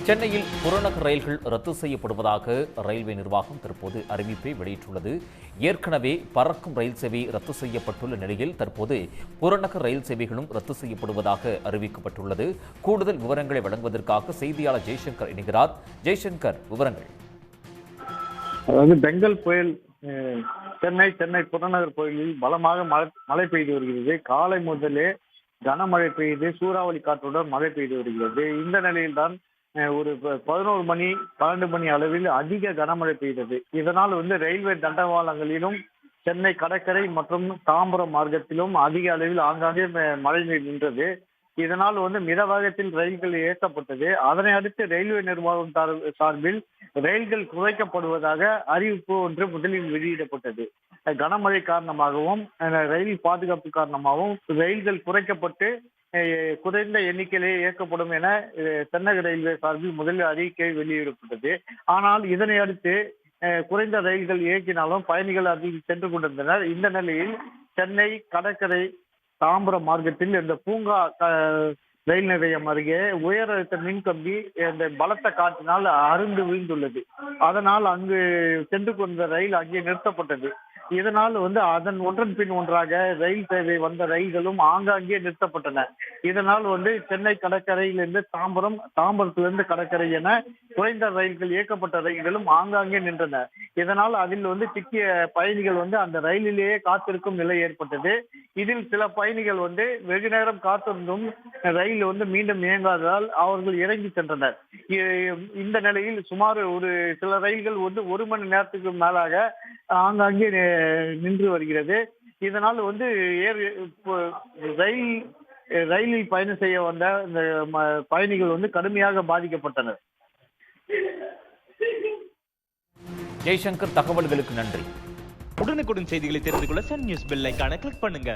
சென்னையில் புறநகர் ரயில்கள் ரத்து செய்யப்படுவதாக ரயில்வே நிர்வாகம் தற்போது அறிவிப்பை வெளியிட்டுள்ளது. ஏற்கனவே பறக்கும் ரயில் சேவை ரத்து செய்யப்பட்டுள்ள நிலையில் தற்போது புறநகர் ரயில் சேவைகளும் ரத்து செய்யப்படுவதாக அறிவிக்கப்பட்டுள்ளது. கூடுதல் விவரங்களை வழங்குவதற்காக செய்தியாளர் ஜெய்சங்கர் இணைகிறார். ஜெய்சங்கர், விவரங்கள். அதாவது பெங்கல் புயல் சென்னை புறநகர் பகுதியில் பலமாக மழை பெய்து வருகிறது. காலை முதலே கனமழை பெய்து சூறாவளி காற்றுடன் மழை பெய்து வருகிறது. இந்த நிலையில்தான் ஒரு 11 மணி 12 மணி அளவில் அதிக கனமழை பெய்தது. இதனால் ரயில்வே தண்டவாளங்களிலும் சென்னை கடற்கரை மற்றும் தாம்பரம் மார்க்கத்திலும் அதிக அளவில் ஆங்காங்கே மழை நீர் நின்றது. இதனால் மிதவேகத்தில் ரயில்கள் இயக்கப்பட்டது. அதனை அடுத்து ரயில்வே நிர்வாகம் சார்பில் ரயில்கள் குறைக்கப்படுவதாக அறிவிப்பு ஒன்று முதலில் வெளியிடப்பட்டது. கனமழை காரணமாகவும் ரயில் பாதுகாப்பு காரணமாகவும் ரயில்கள் குறைக்கப்பட்டு குறைந்த எண்ணிக்கையிலே இயக்கப்படும் என தென்னக ரயில்வே சார்பில் முதலில் அறிக்கை வெளியிடப்பட்டது. ஆனால் இதனை அடுத்து குறைந்த ரயில்கள் இயக்கினாலும் பயணிகள் அதில் சென்று கொண்டிருந்தனர். இந்த நிலையில் சென்னை கடற்கரை தாம்பரம் மார்க்கத்தில் இந்த பூங்கா ரயில் நிலையம் அருகே உயர் அழுத்த மின்கம்பி இந்த பலத்த காற்றினால் அருந்து வீழ்ந்துள்ளது. அதனால் அங்கு சென்று கொண்ட ரயில் அங்கே நிறுத்தப்பட்டது. இதனால் அதன் ஒன்றன் பின் ஒன்றாக ரயில் சேவை வந்த ரயில்களும் ஆங்காங்கே நிறுத்தப்பட்டன. இதனால் சென்னை கடற்கரையிலிருந்து தாம்பரத்திலிருந்து கடற்கரை என குறைந்த ரயில்கள் இயக்கப்பட்ட ரயில்களும் ஆங்காங்கே நின்றன. இதனால் அதில் சிக்கிய பயணிகள் அந்த ரயிலிலேயே காத்திருக்கும் நிலை ஏற்பட்டது. இதில் சில பயணிகள் வெகு நேரம் காத்திருந்தும் ரயில் மீண்டும் இயங்காததால் அவர்கள் இறங்கி சென்றனர். இந்த நிலையில் சுமார் ஒரு சில ரயில்கள் 1 மணி நேரத்துக்கு மேலாக ஆங்காங்கே நின்று வருகிறது. இதனால் ரயிலில் பயணம் செய்ய வந்த இந்த பயணிகள் கடுமையாக பாதிக்கப்பட்டனர். ஜெய்சங்கர், தகவல்களுக்கு நன்றி. உடனுக்குடன் செய்திகளை தெரிந்து கொள்ள சன் நியூஸ் பெல் ஐகானை கிளிக் பண்ணுங்க.